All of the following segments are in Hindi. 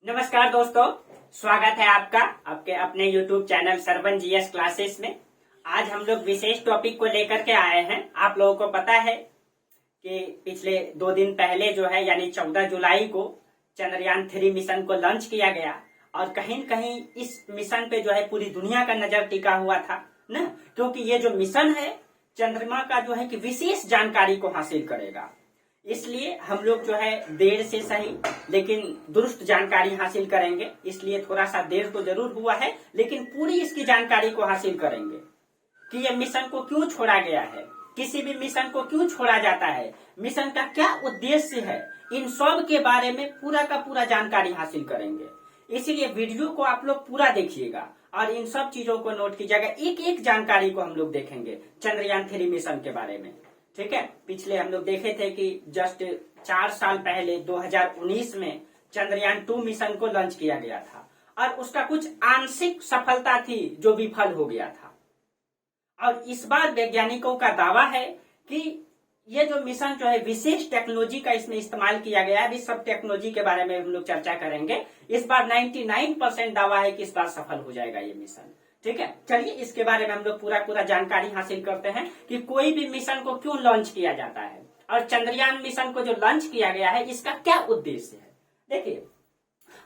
नमस्कार दोस्तों, स्वागत है आपका आपके अपने YouTube channel Sarvan GS classes में। आज हम लोग विशेष टॉपिक को लेकर के आए हैं। आप लोगों को पता है कि पिछले 2 दिन पहले जो है यानी 14 जुलाई को चंद्रयान 3 मिशन को लॉन्च किया गया और कहीं न कहीं इस मिशन पे जो है पूरी दुनिया का नजर टिका हुआ था ना, क्योंकि ये जो मिशन है चंद्रमा का जो है कि विशेष जानकारी को हासिल करेगा। इसलिए हम लोग जो है देर से सही लेकिन दुरुस्त जानकारी हासिल करेंगे। इसलिए थोड़ा सा देर तो जरूर हुआ है लेकिन पूरी इसकी जानकारी को हासिल करेंगे कि ये मिशन को क्यों छोड़ा गया है, किसी भी मिशन को क्यों छोड़ा जाता है, मिशन का क्या उद्देश्य है, इन सब के बारे में पूरा का पूरा जानकारी हासिल करेंगे। इसीलिए वीडियो को आप लोग पूरा देखिएगा और इन सब चीजों को नोट कीजिएगा। एक एक जानकारी को हम लोग देखेंगे चंद्रयान 3 मिशन के बारे में। ठीक है, पिछले हम लोग देखे थे कि जस्ट 4 साल पहले 2019 में चंद्रयान 2 मिशन को लॉन्च किया गया था और उसका कुछ आंशिक सफलता थी जो विफल हो गया था। और इस बार वैज्ञानिकों का दावा है कि ये जो मिशन जो है विशेष टेक्नोलॉजी का इसमें इस्तेमाल किया गया है। इस सब टेक्नोलॉजी के बारे में हम लोग चर्चा करेंगे। इस बार 99% दावा है कि इस बार सफल हो जाएगा ये मिशन। ठीक है, चलिए इसके बारे में हम लोग पूरा जानकारी हासिल करते हैं कि कोई भी मिशन को क्यों लॉन्च किया जाता है और चंद्रयान मिशन को जो लॉन्च किया गया है इसका क्या उद्देश्य है। देखिए,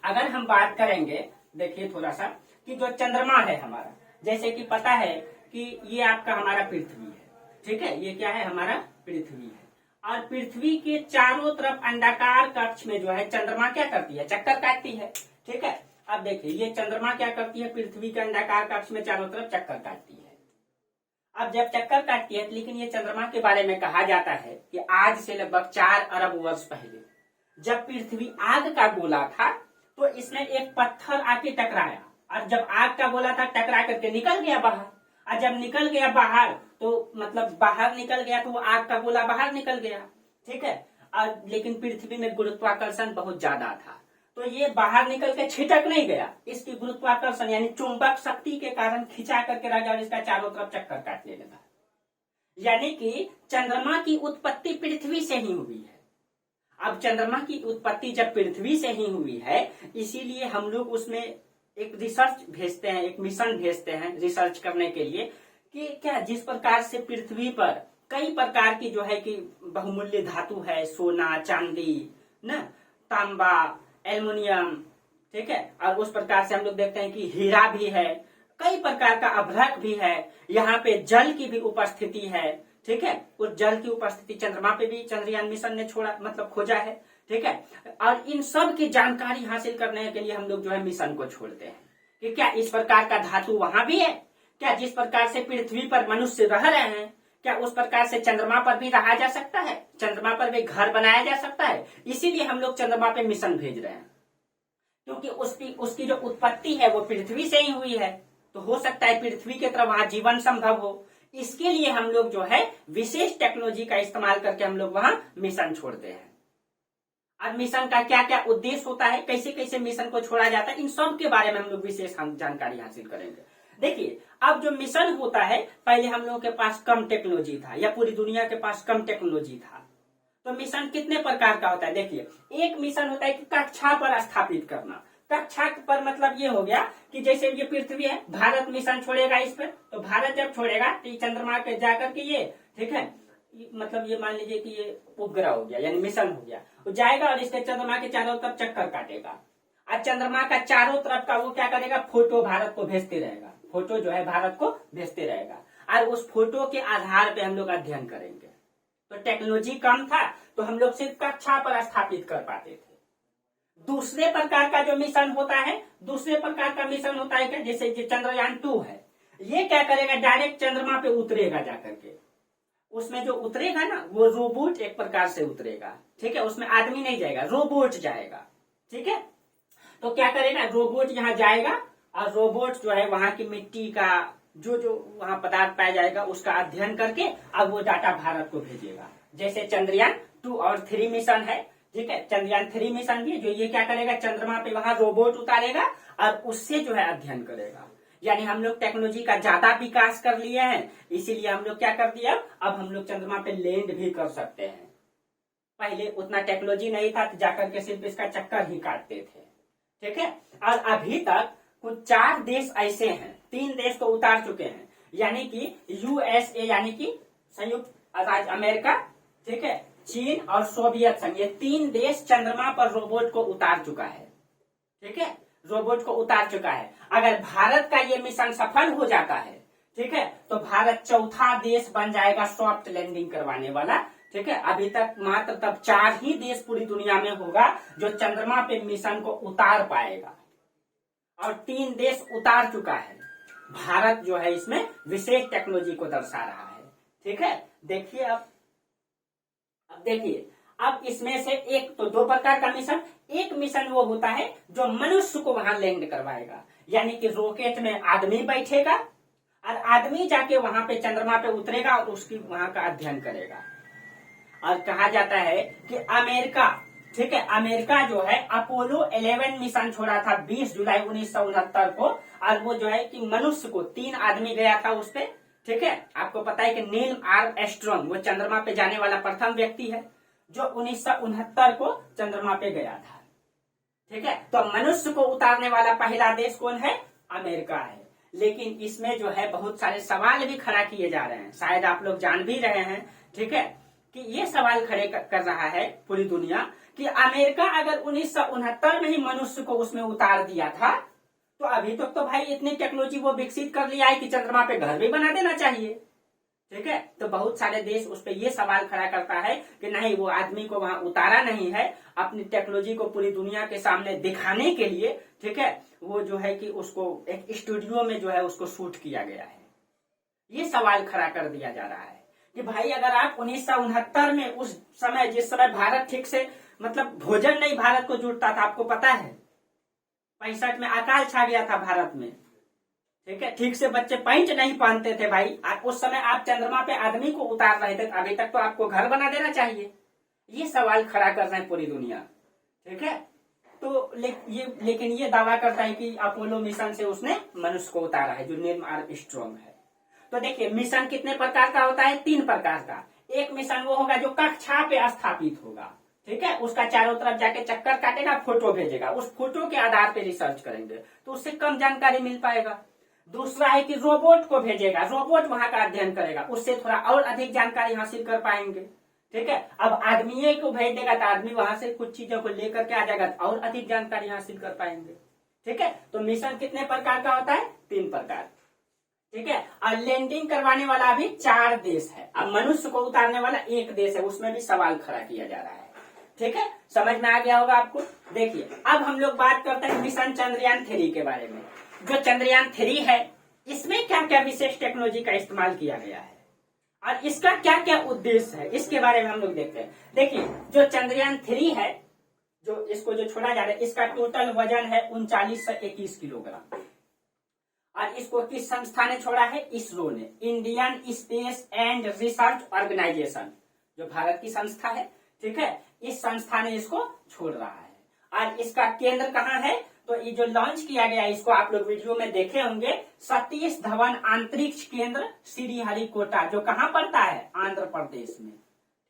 अगर हम बात करेंगे, देखिए थोड़ा सा कि जो चंद्रमा है हमारा, जैसे कि पता है कि ये आपका हमारा पृथ्वी है। ठीक है, ये क्या है, हमारा पृथ्वी है और पृथ्वी के चारों तरफ अंडाकार कक्ष में जो है चंद्रमा क्या करती है, चक्कर काटती है। ठीक है, अब देखिए ये चंद्रमा क्या करती है, पृथ्वी के अंडाकार कक्ष में चारों तरफ चक्कर काटती है। अब जब चक्कर काटती है, लेकिन ये चंद्रमा के बारे में कहा जाता है कि आज से लगभग 4 अरब वर्ष पहले जब पृथ्वी आग का गोला था तो इसमें एक पत्थर आके टकराया और जब आग का गोला था टकरा करके निकल गया बाहर। और जब निकल गया बाहर तो मतलब बाहर निकल गया तो वो आग का गोला बाहर निकल गया। ठीक है, और लेकिन पृथ्वी में गुरुत्वाकर्षण बहुत ज्यादा था तो ये बाहर निकल के छिटक नहीं गया। इसकी गुरुत्वाकर्षण यानी चुंबक शक्ति के कारण खिंचा करके रह गया और इसका चारों तरफ चक्कर काटने लगा। यानी कि चंद्रमा की उत्पत्ति पृथ्वी से ही हुई है। अब चंद्रमा की उत्पत्ति जब पृथ्वी से ही हुई है इसीलिए हम लोग उसमें एक रिसर्च भेजते हैं, एक मिशन भेजते हैं रिसर्च करने के लिए कि क्या जिस प्रकार से पृथ्वी पर कई प्रकार की जो है कि बहुमूल्य धातु है, सोना, चांदी, न तांबा, एल्युमिनियम, ठीक है, और उस प्रकार से हम लोग देखते हैं कि हीरा भी है, कई प्रकार का अभ्रक भी है, यहाँ पे जल की भी उपस्थिति है। ठीक है, उस जल की उपस्थिति चंद्रमा पे भी चंद्रयान मिशन ने छोड़ा मतलब खोजा है। ठीक है, और इन सब की जानकारी हासिल करने के लिए हम लोग जो है मिशन को छोड़ते हैं कि क्या इस प्रकार का धातु वहां भी है, क्या जिस प्रकार से पृथ्वी पर मनुष्य रह रहे हैं क्या उस प्रकार से चंद्रमा पर भी रहा जा सकता है, चंद्रमा पर भी घर बनाया जा सकता है। इसीलिए हम लोग चंद्रमा पे मिशन भेज रहे हैं क्योंकि उसकी जो उत्पत्ति है वो पृथ्वी से ही हुई है तो हो सकता है पृथ्वी की तरफ वहां जीवन संभव हो। इसके लिए हम लोग जो है विशेष टेक्नोलॉजी का इस्तेमाल करके हम लोग वहां मिशन छोड़ते हैं। और मिशन का क्या क्या उद्देश्य होता है, कैसे कैसे मिशन को छोड़ा जाता है, इन सब के बारे में हम लोग विशेष जानकारी हासिल करेंगे। देखिए, अब जो मिशन होता है पहले हम लोगों के पास कम टेक्नोलॉजी था या पूरी दुनिया के पास कम टेक्नोलॉजी था। तो मिशन कितने प्रकार का होता है, देखिए एक मिशन होता है कि कक्षा पर स्थापित करना। कक्षा पर मतलब ये हो गया कि जैसे ये पृथ्वी है, भारत मिशन छोड़ेगा इस पर, तो भारत जब छोड़ेगा तो चंद्रमा पे जाकर के ये, ठीक है, मतलब ये मान लीजिए कि ये उपग्रह हो गया यानी मिशन हो गया, वो जाएगा और इसके चंद्रमा के चारों तरफ चक्कर काटेगा और चंद्रमा का चारों तरफ का वो क्या करेगा, फोटो भारत को भेजते रहेगा, फोटो जो है भारत को भेजते रहेगा और उस फोटो के आधार पे हम लोग अध्ययन करेंगे। तो टेक्नोलॉजी कम था तो हम लोग सिर्फ कक्षा पर स्थापित कर पाते थे। दूसरे प्रकार का जो मिशन होता है, दूसरे प्रकार का मिशन होता है क्या, जैसे चंद्रयान 2 है, ये क्या करेगा, डायरेक्ट चंद्रमा पे उतरेगा जाकर के। उसमें जो उतरेगा ना वो रोबोट एक प्रकार से उतरेगा। ठीक है, उसमें आदमी नहीं जाएगा, रोबोट जाएगा। ठीक है, तो क्या करेगा, रोबोट यहाँ जाएगा और रोबोट जो है वहां की मिट्टी का जो वहां पदार्थ पाया जाएगा उसका अध्ययन करके अब वो डाटा भारत को भेजेगा। जैसे चंद्रयान 2 और 3 मिशन है। ठीक है, चंद्रयान 3 मिशन भी जो ये क्या करेगा, चंद्रमा पे वहां रोबोट उतारेगा और उससे जो है अध्ययन करेगा। यानी हम लोग टेक्नोलॉजी का ज्यादा विकास कर लिए हैं, इसीलिए हम लोग क्या कर दिया, अब हम लोग चंद्रमा पे लैंड भी कर सकते हैं। पहले उतना टेक्नोलॉजी नहीं था तो जाकर के सिर्फ इसका चक्कर ही काटते थे। ठीक है। और अभी तक कुछ 4 देश ऐसे हैं, 3 देश तो उतार चुके हैं, यानी कि यूएसए यानी कि संयुक्त राज्य अमेरिका, ठीक है, चीन और सोवियत संघ, ये 3 देश चंद्रमा पर रोबोट को उतार चुका है। ठीक है, रोबोट को उतार चुका है। अगर भारत का ये मिशन सफल हो जाता है, ठीक है, तो भारत चौथा देश बन जाएगा सॉफ्ट लैंडिंग करवाने वाला। ठीक है, अभी तक मात्र तब 4 ही देश पूरी दुनिया में होगा जो चंद्रमा पे मिशन को उतार पाएगा, और 3 देश उतार चुका है। भारत जो है इसमें विशेष टेक्नोलॉजी को दर्शा रहा है। ठीक है, देखिए अब देखिए, अब इसमें से एक तो 2 प्रकार का मिशन, एक मिशन वो होता है जो मनुष्य को वहां लैंड करवाएगा, यानी कि रॉकेट में आदमी बैठेगा और आदमी जाके वहां पे चंद्रमा पे उतरेगा और उसकी वहां का अध्ययन करेगा। और कहा जाता है कि अमेरिका, ठीक है, अमेरिका जो है अपोलो 11 मिशन छोड़ा था 20 जुलाई 1969 को, और वो जो है कि मनुष्य को 3 आदमी गया था उस पे। ठीक है, आपको पता है कि नील आर्मस्ट्रांग वो चंद्रमा पे जाने वाला प्रथम व्यक्ति है जो 1969 को चंद्रमा पे गया था। ठीक है, तो मनुष्य को उतारने वाला पहला देश कौन है? अमेरिका है। लेकिन इसमें जो है बहुत सारे सवाल भी खड़ा किए जा रहे हैं, शायद आप लोग जान भी रहे हैं। ठीक है, कि ये सवाल खड़े कर रहा है पूरी दुनिया कि अमेरिका अगर 1969 में ही मनुष्य को उसमें उतार दिया था, तो अभी तक तो भाई इतनी टेक्नोलॉजी वो विकसित कर लिया है कि चंद्रमा पे घर भी बना देना चाहिए। ठीक है, तो बहुत सारे देश उस पर ये सवाल खड़ा करता है कि नहीं, वो आदमी को वहां उतारा नहीं है, अपनी टेक्नोलॉजी को पूरी दुनिया के सामने दिखाने के लिए। ठीक है, वो जो है कि उसको एक स्टूडियो में जो है उसको शूट किया गया है। ये सवाल खड़ा कर दिया जा रहा है कि भाई अगर आप 1969 में, उस समय जिस समय भारत ठीक से मतलब भोजन नहीं भारत को जुटता था, आपको पता है 65 में अकाल छा गया था भारत में। ठीक है, ठीक से बच्चे पैंट नहीं पहनते थे भाई, उस समय आप चंद्रमा पे आदमी को उतार रहे थे, अभी तक तो आपको घर बना देना चाहिए। ये सवाल खड़ा कर रहे हैं पूरी दुनिया। ठीक है, तो लेकिन ये दावा करता है कि अपोलो मिशन से उसने मनुष्य को उतारा है, जो नील आर्मस्ट्रांग है। तो देखिए, मिशन कितने प्रकार का होता है? 3 प्रकार का। एक मिशन वो होगा जो कक्षा पे स्थापित होगा, ठीक है, उसका चारों तरफ जाके चक्कर काटेगा, फोटो भेजेगा, उस फोटो के आधार पे रिसर्च करेंगे तो उससे कम जानकारी मिल पाएगा। दूसरा है कि रोबोट को भेजेगा, रोबोट वहां का अध्ययन करेगा, उससे थोड़ा और अधिक जानकारी हासिल कर पाएंगे। ठीक है, अब आदमी को भेज देगा तो आदमी वहां से कुछ चीजों को लेकर के आ जाएगा तो और अधिक जानकारी हासिल कर पाएंगे। ठीक है, तो मिशन कितने प्रकार का होता है? 3 प्रकार। ठीक है, और लैंडिंग करवाने वाला अभी 4 देश है, अब मनुष्य को उतारने वाला 1 देश है, उसमें भी सवाल खड़ा किया जा रहा है। ठीक है, समझ में आ गया होगा आपको। देखिए, अब हम लोग बात करते हैं मिशन चंद्रयान 3 के बारे में। जो चंद्रयान 3 है, इसमें क्या क्या विशेष टेक्नोलॉजी का इस्तेमाल किया गया है और इसका क्या क्या उद्देश्य है, इसके बारे में हम लोग देखते हैं। देखिए, जो चंद्रयान 3 है, जो इसको जो छोड़ा जा रहा है, इसका टोटल वजन है 39 से 21 किलोग्राम। और इसको किस संस्था ने छोड़ा है? इसरो ने, Indian space and research organisation, जो भारत की संस्था है। ठीक है, इस संस्था ने इसको छोड़ रहा है। और इसका केंद्र कहाँ है? तो ये जो लॉन्च किया गया, इसको आप लोग वीडियो में देखे होंगे, सतीश धवन अंतरिक्ष केंद्र श्रीहरिकोटा, जो कहाँ पड़ता है? आंध्र प्रदेश में।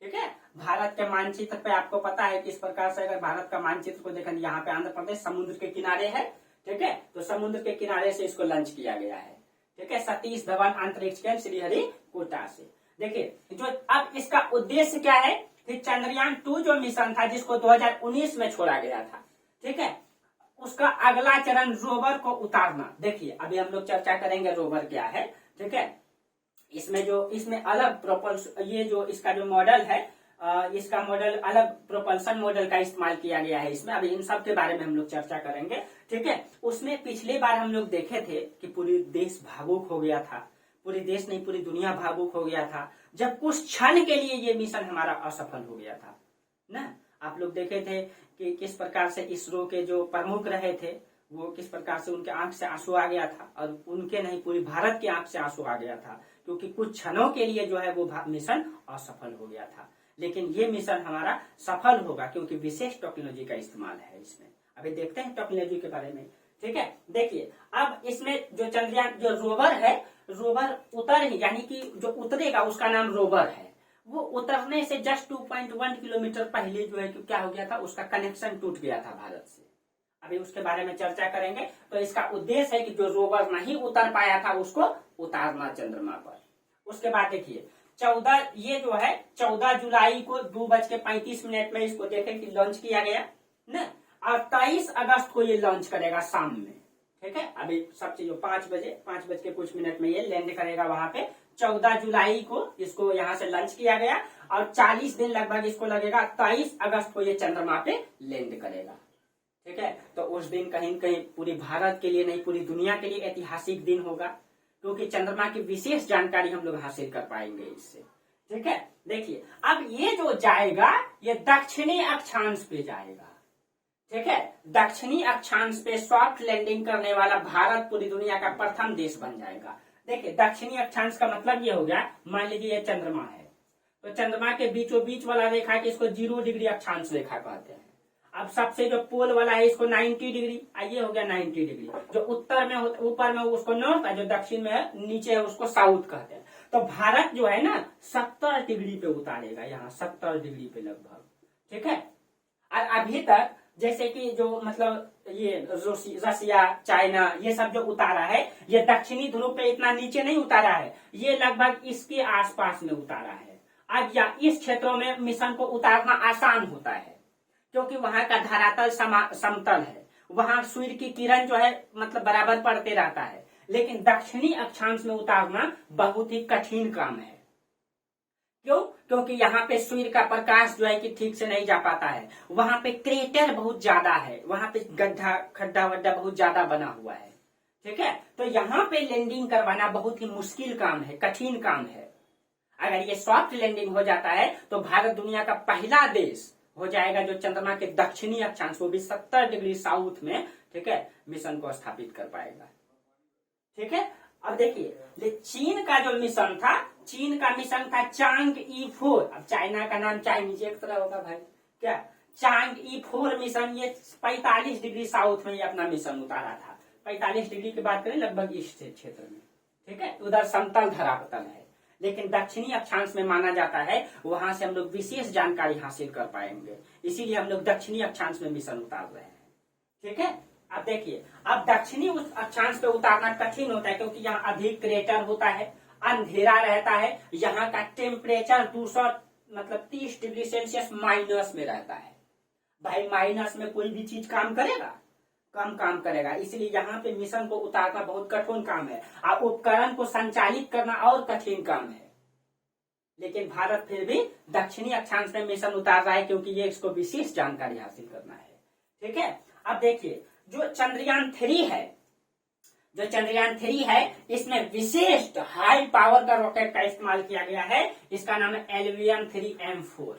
ठीक है, भारत के मानचित्र पे आपको पता है किस प्रकार से, अगर भारत का मानचित्र को देखें, यहाँ पे आंध्र प्रदेश समुद्र के किनारे है। ठीक है, तो समुद्र के किनारे से इसको लॉन्च किया गया है। ठीक है, सतीश धवन अंतरिक्ष केंद्र श्रीहरिकोटा से। देखिए, जो अब इसका उद्देश्य क्या है कि चंद्रयान 2 जो मिशन था, जिसको 2019 में छोड़ा गया था, ठीक है, उसका अगला चरण रोवर को उतारना। देखिए, अभी हम लोग चर्चा करेंगे रोवर क्या है। ठीक है, इसमें अलग प्रोपल्शन, ये जो इसका जो मॉडल है, इसका मॉडल अलग प्रोपल्शन मॉडल का इस्तेमाल किया गया है इसमें। अभी इन सब के बारे में हम लोग चर्चा करेंगे। ठीक है, उसमें पिछले बार हम लोग देखे थे कि पूरी देश भावुक हो गया था, पूरी देश नहीं पूरी दुनिया भावुक हो गया था, जब कुछ क्षण के लिए ये मिशन हमारा असफल हो गया था ना। आप लोग देखे थे कि किस प्रकार से इसरो के जो प्रमुख रहे थे, वो किस प्रकार से उनके आंख से आंसू आ गया था, और उनके नहीं पूरी भारत की आंख से आंसू आ गया था, क्योंकि कुछ क्षणों के लिए जो है वो मिशन असफल हो गया था। लेकिन ये मिशन हमारा सफल होगा क्योंकि विशेष टेक्नोलॉजी का इस्तेमाल है इसमें। अभी देखते हैं टेक्नोलॉजी के बारे में। ठीक है, देखिए, अब इसमें जो चंद्रयान जो रोवर है, रोवर यानी कि जो उतरेगा उसका नाम रोवर है। वो उतरने से जस्ट 2.1 किलोमीटर पहले जो है कि क्या हो गया था, उसका कनेक्शन टूट गया था भारत से। अभी उसके बारे में चर्चा करेंगे। तो इसका उद्देश्य है कि जो रोवर नहीं उतर पाया था उसको उतारना चंद्रमा पर। उसके बाद देखिए 14 ये जो है 14 जुलाई को 2:35 में इसको देखें कि लॉन्च किया गया न, और 23 अगस्त को ये लॉन्च करेगा शाम में। ठीक है, अभी सब चीजों 5 बज के कुछ मिनट में ये लैंड करेगा वहां पे। 14 जुलाई को इसको यहाँ से लॉन्च किया गया और 40 दिन लगभग इसको लगेगा। 23 अगस्त को ये चंद्रमा पे लैंड करेगा। ठीक है, तो उस दिन कहीं कहीं पूरी भारत के लिए नहीं पूरी दुनिया के लिए ऐतिहासिक दिन होगा, क्योंकि चंद्रमा की विशेष जानकारी हम लोग हासिल कर पाएंगे इससे। ठीक है, देखिए अब ये जो जाएगा ये दक्षिणी अक्षांश पे जाएगा। ठीक है, दक्षिणी अक्षांश पे सॉफ्ट लैंडिंग करने वाला भारत पूरी दुनिया का प्रथम देश बन जाएगा। देखिए दक्षिणी अक्षांश का मतलब ये हो गया, मान लीजिए ये चंद्रमा है, तो चंद्रमा के बीचों बीच वाला रेखा के इसको 0 डिग्री अक्षांश रेखा कहते हैं। अब सबसे जो पोल वाला है इसको 90 डिग्री, ये हो गया 90 डिग्री। जो उत्तर में ऊपर में उसको नॉर्थ, जो दक्षिण में है नीचे है उसको साउथ कहते हैं। तो भारत जो है ना 70 डिग्री पे उतारेगा, यहाँ 70 डिग्री पे लगभग। ठीक है, और अभी तक जैसे कि जो मतलब ये रसिया चाइना ये सब जो उतारा है, ये दक्षिणी ध्रुव पे इतना नीचे नहीं उतारा है, ये लगभग इसके आसपास में उतारा है। अब या इस क्षेत्रों में मिशन को उतारना आसान होता है, क्योंकि वहां का धरातल समतल है, वहां सूर्य की किरण जो है मतलब बराबर पड़ते रहता है। लेकिन दक्षिणी अक्षांश में उतारना बहुत ही कठिन काम है। क्यों? क्योंकि यहाँ पे सूर्य का प्रकाश जो है कि ठीक से नहीं जा पाता है, वहां पे क्रेटर बहुत ज्यादा है, वहां पे खड्डा वड्डा बहुत ज्यादा बना हुआ है। ठीक है, तो यहाँ पे लैंडिंग करवाना बहुत ही मुश्किल काम है, कठिन काम है। अगर ये सॉफ्ट लैंडिंग हो जाता है तो भारत दुनिया का पहला देश हो जाएगा जो चंद्रमा के दक्षिणी अक्षांश, वो भी 70 डिग्री साउथ में, ठीक है, मिशन को स्थापित कर पाएगा। ठीक है, अब देखिए चीन का जो मिशन था, चीन का मिशन था चांग-ई 4। अब चाइना का नाम चाइनीज एक तरह होगा भाई, क्या चांग-ई 4 मिशन, ये 45 डिग्री साउथ में ये अपना मिशन उतारा था। 45 डिग्री की बात करें लगभग इस क्षेत्र में। ठीक है, उधर समतल धरातल है, लेकिन दक्षिणी अक्षांश में माना जाता है, वहां से हम लोग विशेष जानकारी हासिल कर पाएंगे, इसीलिए हम लोग दक्षिणी अक्षांश में मिशन उतार रहे हैं। ठीक है, अब देखिए अब दक्षिणी अक्षांश पे उतारना कठिन होता है, क्योंकि यहाँ अधिक क्रेटर होता है, अंधेरा रहता है, यहाँ का टेम्परेचर 230 डिग्री सेल्सियस माइनस में रहता है। भाई माइनस में कोई भी चीज काम करेगा, कम काम करेगा, इसलिए यहाँ पे मिशन को उतारना बहुत कठिन काम है और उपकरण को संचालित करना और कठिन काम है। लेकिन भारत फिर भी दक्षिणी अक्षांश में मिशन उतार रहा है, क्योंकि ये इसको विशेष जानकारी हासिल करना है। ठीक है, अब देखिए जो चंद्रयान 3 है, जो चंद्रयान 3 है, इसमें विशेष हाई पावर का रॉकेट का इस्तेमाल किया गया है। इसका नाम है LVM-3M4।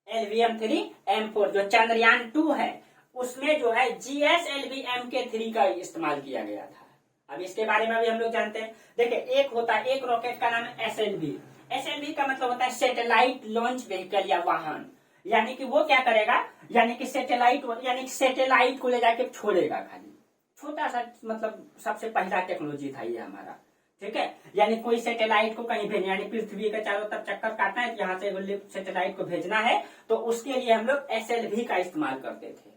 LVM-3M4 जो चंद्रयान 2 है उसमें जो है GSLV-MK3 का इस्तेमाल किया गया था। अब इसके बारे में भी हम लोग जानते हैं। देखिए एक होता है, एक रॉकेट का नाम है SLV। SLV का मतलब होता है सैटेलाइट लॉन्च व्हीकल या वाहन, यानी कि वो क्या करेगा, यानी कि सैटेलाइट को ले जाके छोड़ेगा। खाली छोटा सा मतलब सबसे पहला टेक्नोलॉजी था ये हमारा। ठीक है, यानी कोई सैटेलाइट को कहीं भेजना, यानी पृथ्वी के चारों तरफ चक्कर काटना है, यहाँ से सैटेलाइट को भेजना है, तो उसके लिए हम लोग SLV का इस्तेमाल करते थे।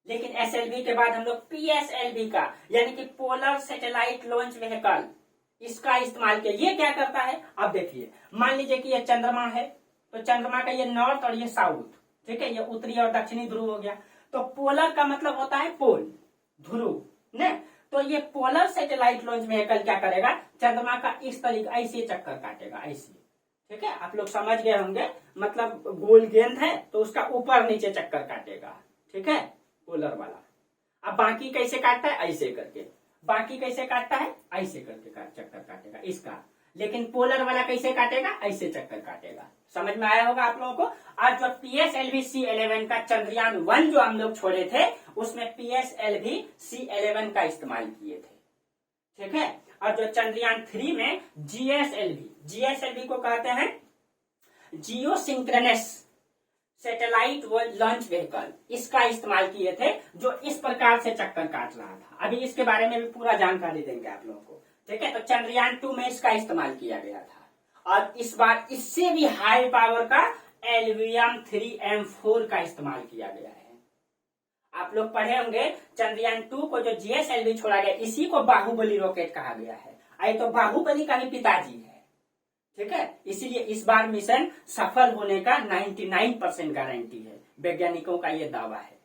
लेकिन SLV के बाद हम लोग PSLV का, यानी कि पोलर सैटेलाइट लॉन्च व्हीकल, इसका इस्तेमाल किया। ये क्या करता है, अब देखिए मान लीजिए कि ये चंद्रमा है, तो चंद्रमा का ये नॉर्थ और ये साउथ, ठीक है, ये उत्तरी और दक्षिणी ध्रुव हो गया। तो पोलर का मतलब होता है पोल, ध्रुव ने। तो ये पोलर सैटेलाइट लॉन्च व्हीकल क्या करेगा, चंद्रमा का इस तरीके ऐसे चक्कर काटेगा, ऐसे। ठीक है, आप लोग समझ गए होंगे, मतलब गोल गेंद है तो उसका ऊपर नीचे चक्कर काटेगा। ठीक है, पोलर वाला। अब बाकी कैसे काटता है, ऐसे करके। बाकी कैसे काटता है, ऐसे करके चक्कर काटेगा इसका। लेकिन पोलर वाला कैसे काटेगा, ऐसे चक्कर काटेगा। समझ में आया होगा आप लोगों को। आज जो PSLV-C11 का चंद्रयान 1 जो हम लोग छोड़े थे, उसमें PSLV-C11 का इस्तेमाल किए थे। ठीक है, और जो चंद्रयान 3 में GSLV को कहते हैं जियो सिंक्रोनस सैटेलाइट लॉन्च व्हीकल, इसका इस्तेमाल किए थे, जो इस प्रकार से चक्कर काट रहा था। अभी इसके बारे में भी पूरा जानकारी देंगे आप लोगों को। ठीक है, तो चंद्रयान 2 में इसका इस्तेमाल किया गया था, और इस बार इससे भी हाई पावर का LVM-3M4 का इस्तेमाल किया गया है। आप लोग पढ़े होंगे चंद्रयान 2 को जो जीएसएलवी छोड़ा गया, इसी को बाहुबली रॉकेट कहा गया है। आई तो बाहुबली का भी पिताजी है, ठीक है। इसीलिए इस बार मिशन सफल होने का 99% गारंटी है, वैज्ञानिकों का ये दावा है,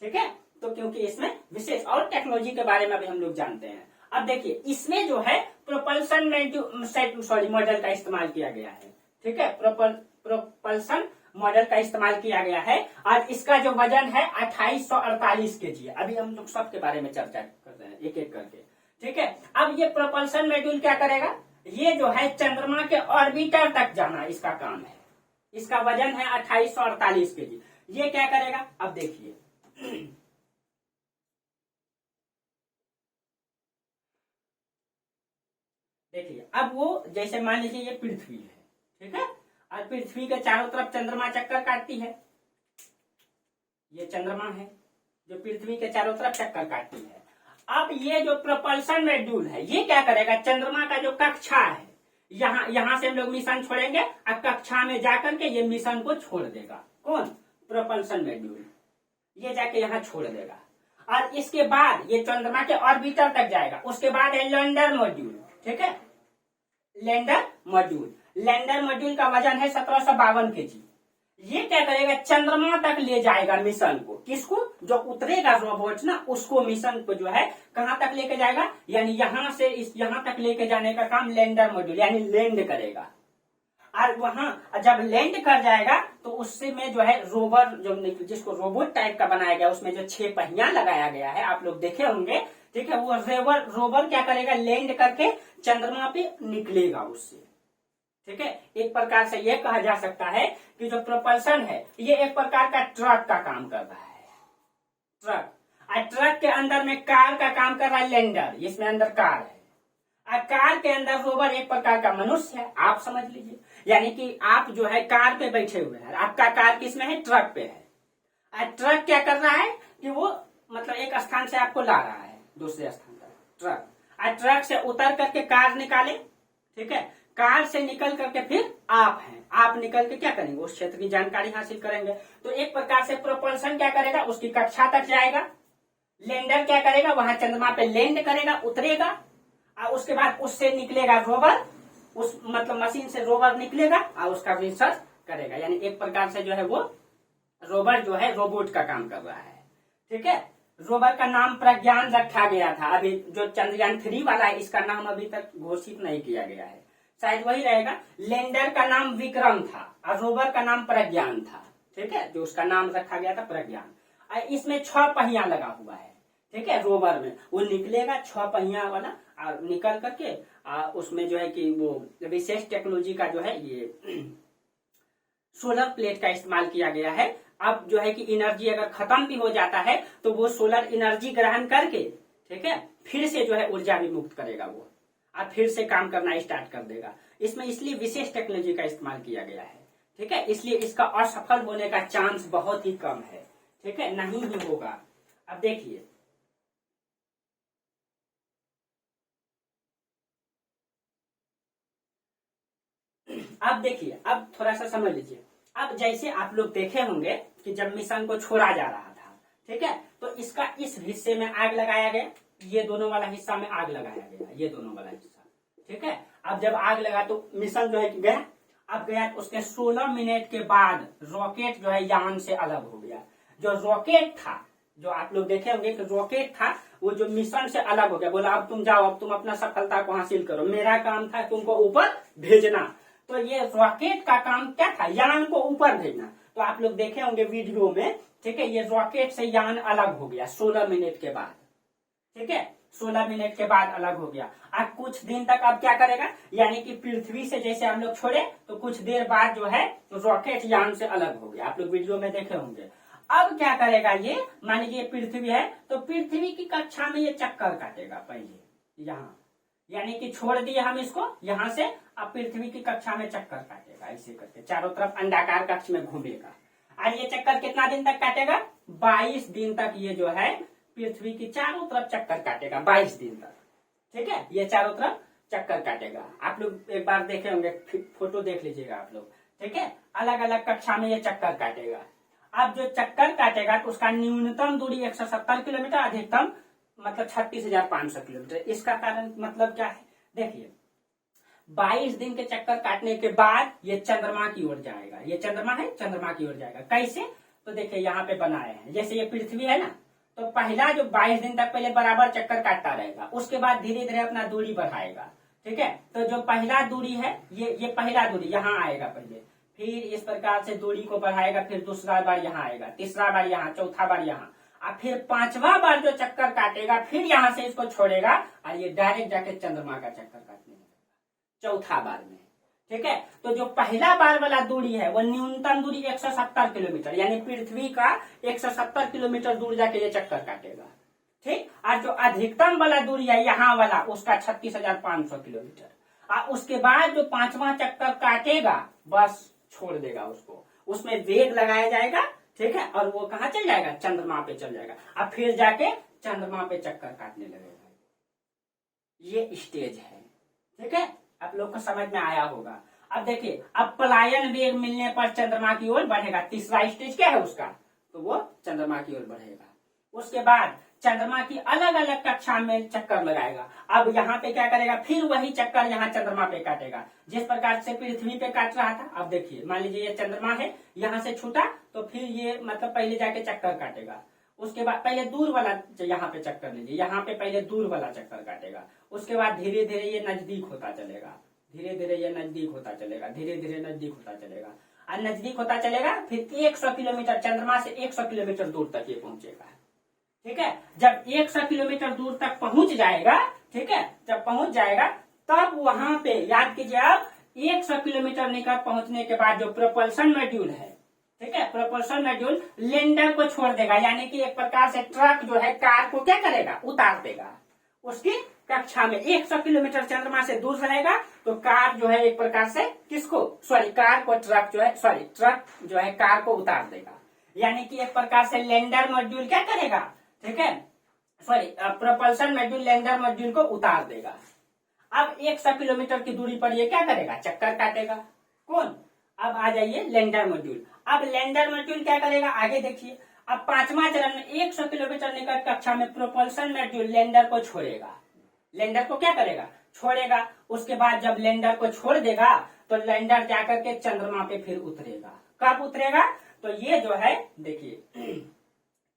ठीक है। तो क्योंकि इसमें विशेष और टेक्नोलॉजी के बारे में भी हम लोग जानते हैं। अब देखिए इसमें जो है प्रोपल्सन मॉडल का इस्तेमाल किया गया है, ठीक है। प्रोपल्सन मॉडल का इस्तेमाल किया गया है और इसका जो वजन है 2848 kg है। अभी हम लोग सबके बारे में चर्चा कर रहे हैं एक एक करके, ठीक है। अब ये प्रोपल्सन मॉड्यूल क्या करेगा, ये जो है चंद्रमा के ऑर्बिटर तक जाना इसका काम है। इसका वजन है 2848 kg। ये क्या करेगा, अब देखिए देखिए अब वो जैसे मान लीजिए ये पृथ्वी है, ठीक है, और पृथ्वी के चारों तरफ चंद्रमा चक्कर काटती है। ये चंद्रमा है जो पृथ्वी के चारों तरफ चक्कर काटती है। अब ये जो प्रोपल्सन मॉड्यूल है ये क्या करेगा, चंद्रमा का जो कक्षा है, यहां से हम लोग मिशन छोड़ेंगे और कक्षा में जाकर के ये मिशन को छोड़ देगा। कौन, प्रोपल्सन मॉड्यूल, ये जाके यहाँ छोड़ देगा। और इसके बाद ये चंद्रमा के ऑर्बिटर तक जाएगा। उसके बाद है लैंडर मॉड्यूल, ठीक है। लैंडर मॉड्यूल का वजन है 1752 kg। ये क्या करेगा, चंद्रमा तक ले जाएगा मिशन को। किसको, जो उतरेगा रोबोट ना, उसको मिशन को जो है कहां तक लेके जाएगा, यानी यहां से यहां तक लेके जाने का काम लैंडर मॉड्यूल यानी लैंड करेगा। और वहां जब लैंड कर जाएगा तो उससे में जो है रोवर, जो जिसको रोबोट टाइप का बनाया गया, उसमें जो 6 पहिया लगाया गया है, आप लोग देखे होंगे, ठीक है। वो रोवर क्या करेगा, लैंड करके चंद्रमा पे निकलेगा उससे, ठीक है। एक प्रकार से यह कहा जा सकता है कि जो प्रोपल्सन है ये एक प्रकार का ट्रक का काम कर रहा है। ट्रक के अंदर में कार का काम कर रहा है लैंडर, इसमें अंदर कार है। और कार के अंदर रोवर एक प्रकार का मनुष्य है, आप समझ लीजिए। यानी कि आप जो है कार पे बैठे हुए हैं, आपका कार किस में है, ट्रक पे है। और ट्रक क्या कर रहा है कि वो मतलब एक स्थान से आपको ला रहा है दूसरे स्थान पर, ट्रक। और ट्रक से उतर करके कार निकाले, ठीक है। कार से निकल करके फिर आप हैं, आप निकल के क्या करेंगे, उस क्षेत्र की जानकारी हासिल करेंगे। तो एक प्रकार से प्रोपल्सन क्या करेगा, उसकी कक्षा तक जाएगा। लैंडर क्या करेगा, वहां चंद्रमा पे लैंड करेगा, उतरेगा। और उसके बाद उससे निकलेगा रोवर, उस मतलब मशीन से रोवर निकलेगा और उसका रिसर्च करेगा। यानी एक प्रकार से जो है वो रोवर जो है रोबोट का काम कर रहा है, ठीक है। रोवर का नाम प्रज्ञान रखा गया था। अभी जो चंद्रयान 3 वाला है इसका नाम अभी तक घोषित नहीं किया गया है, शायद वही रहेगा। लैंडर का नाम विक्रम था और रोवर का नाम प्रज्ञान था, ठीक है। जो उसका नाम रखा गया था प्रज्ञान। इसमें 6 पहिया लगा हुआ है, ठीक है। रोवर में वो निकलेगा 6 पहिया वाला, और निकल करके उसमें जो है कि वो विशेष टेक्नोलॉजी का जो है ये सोलर प्लेट का इस्तेमाल किया गया है। अब जो है कि एनर्जी अगर खत्म भी हो जाता है तो वो सोलर एनर्जी ग्रहण करके, ठीक है, फिर से जो है ऊर्जा भी मुक्त करेगा वो, और फिर से काम करना स्टार्ट कर देगा। इसमें इसलिए विशेष टेक्नोलॉजी का इस्तेमाल किया गया है, ठीक है। इसलिए इसका असफल होने का चांस बहुत ही कम है, ठीक है, नहीं ही होगा। अब देखिए अब थोड़ा सा समझ लीजिए। अब जैसे आप लोग देखे होंगे कि जब मिशन को छोड़ा जा रहा था, ठीक है, तो इसका इस हिस्से में आग लगाया गया, ये दोनों वाला हिस्सा में आग लगाया गया, ये दोनों वाला हिस्सा, ठीक है। अब जब आग लगा तो मिशन जो है कि गया, अब गया तो उसके 16 मिनट के बाद रॉकेट जो है यान से अलग हो गया। जो रॉकेट था, जो आप लोग देखे होंगे कि रॉकेट था, वो जो मिशन से अलग हो गया, बोला अब तुम जाओ, अब तुम अपना सफलता को हासिल करो, मेरा काम था तुमको ऊपर भेजना। तो ये रॉकेट का काम क्या था, यान को ऊपर भेजना। तो आप लोग देखे होंगे वीडियो में, ठीक है, ये रॉकेट से यान अलग हो गया 16 मिनट के बाद, ठीक है, 16 मिनट के बाद अलग हो गया। अब कुछ दिन तक अब क्या करेगा, यानी कि पृथ्वी से जैसे हम लोग छोड़े तो कुछ देर बाद जो है रॉकेट यान से अलग हो गया, आप लोग वीडियो में देखे होंगे। अब क्या करेगा, ये मान लीजिए पृथ्वी है तो पृथ्वी की कक्षा में ये चक्कर काटेगा पहले यहाँ, यानी कि छोड़ दिए हम इसको यहाँ से, अब पृथ्वी की कक्षा में चक्कर काटेगा, ऐसे करके चारों तरफ अंडाकार कक्ष में घूमेगा। और ये चक्कर कितना दिन तक काटेगा, 22 दिन तक ये जो है पृथ्वी की चारों तरफ चक्कर काटेगा, 22 दिन तक, ठीक है। ये चारों तरफ चक्कर काटेगा। आप लोग एक बार देखे होंगे, फोटो देख लीजिएगा आप लोग, ठीक है। अलग अलग कक्षा में ये चक्कर काटेगा। अब जो चक्कर काटेगा तो उसका न्यूनतम दूरी 170 किलोमीटर, अधिकतम मतलब 36,500 किलोमीटर। इसका कारण मतलब क्या है, देखिए 22 दिन के चक्कर काटने के बाद ये चंद्रमा की ओर जाएगा। ये चंद्रमा है, चंद्रमा की ओर जाएगा। कैसे, तो देखिए यहाँ पे बनाए हैं, जैसे ये पृथ्वी है ना, तो पहला जो 22 दिन तक पहले बराबर चक्कर काटता रहेगा, उसके बाद धीरे धीरे अपना दूरी बढ़ाएगा। ठीक है, तो जो पहला दूरी है ये पहला दूरी यहाँ आएगा पहले, फिर इस प्रकार से दूरी को बढ़ाएगा, फिर दूसरा बार यहाँ आएगा, तीसरा बार यहाँ, चौथा बार यहाँ, और फिर पांचवा बार जो चक्कर काटेगा फिर यहाँ से इसको छोड़ेगा और ये डायरेक्ट जाके चंद्रमा का चक्कर काटने लगेगा चौथा बार में। ठीक है, तो जो पहला बार वाला दूरी है वो न्यूनतम दूरी 170 किलोमीटर, यानी पृथ्वी का 170 किलोमीटर दूर जाके ये चक्कर काटेगा। ठीक, और जो अधिकतम वाला दूरी है यहाँ वाला, उसका 36,500 किलोमीटर। और उसके बाद जो पांचवा चक्कर काटेगा बस छोड़ देगा उसको, उसमें वेग लगाया जाएगा। ठीक है, और वो कहाँ चल जाएगा, चंद्रमा पे चल जाएगा, अब फिर जाके चंद्रमा पे चक्कर काटने लगेगा। ये स्टेज है। ठीक है, आप लोग को समझ में आया होगा। अब देखिए, अब पलायन वेग मिलने पर चंद्रमा की ओर बढ़ेगा। तीसरा स्टेज क्या है उसका, तो वो चंद्रमा की ओर बढ़ेगा। उसके बाद चंद्रमा की अलग अलग कक्षा में चक्कर लगाएगा। अब यहाँ पे क्या करेगा, फिर वही चक्कर यहाँ चंद्रमा पे काटेगा, जिस प्रकार से पृथ्वी पे काट रहा था। अब देखिए, मान लीजिए ये चंद्रमा है, यहाँ से छूटा तो फिर ये मतलब पहले जाके चक्कर काटेगा। उसके बाद पहले दूर वाला यहाँ पे चक्कर लीजिए, यहाँ पे पहले दूर वाला चक्कर काटेगा। उसके बाद धीरे धीरे ये नजदीक होता चलेगा, धीरे धीरे ये नजदीक होता चलेगा, धीरे धीरे नजदीक होता चलेगा, और नजदीक होता चलेगा। फिर 100 किलोमीटर, चंद्रमा से 100 किलोमीटर दूर तक ये पहुंचेगा। ठीक है, जब 100 किलोमीटर दूर तक पहुंच जाएगा, ठीक है, जब पहुंच जाएगा तब वहां पे याद कीजिए, आप 100 किलोमीटर निकट पहुंचने के बाद जो प्रोपल्शन मॉड्यूल है, ठीक है, प्रोपल्शन मॉड्यूल लैंडर को छोड़ देगा, यानी कि एक प्रकार से ट्रक जो है कार को क्या करेगा, उतार देगा उसकी कक्षा में। 100 किलोमीटर चंद्रमा से दूर चलेगा तो कार जो है एक प्रकार से किसको, कार को ट्रक जो है, ट्रक जो है कार को उतार देगा, यानी कि एक प्रकार से लैंडर मॉड्यूल क्या करेगा, ठीक है, प्रोपल्शन मॉड्यूल लैंडर मॉड्यूल को उतार देगा। अब 100 किलोमीटर की दूरी पर ये क्या करेगा, चक्कर काटेगा। कौन, अब आ जाइए लैंडर मॉड्यूल। अब लैंडर मॉड्यूल क्या करेगा, आगे देखिए। अब पांचवा चरण में 100 किलोमीटर निकट कक्षा में प्रोपल्शन मॉड्यूल लैंडर को छोड़ेगा। लैंडर को क्या करेगा, छोड़ेगा। उसके बाद जब लैंडर को छोड़ देगा तो लैंडर जाकर के चंद्रमा पे फिर उतरेगा। कब उतरेगा, तो ये जो है देखिए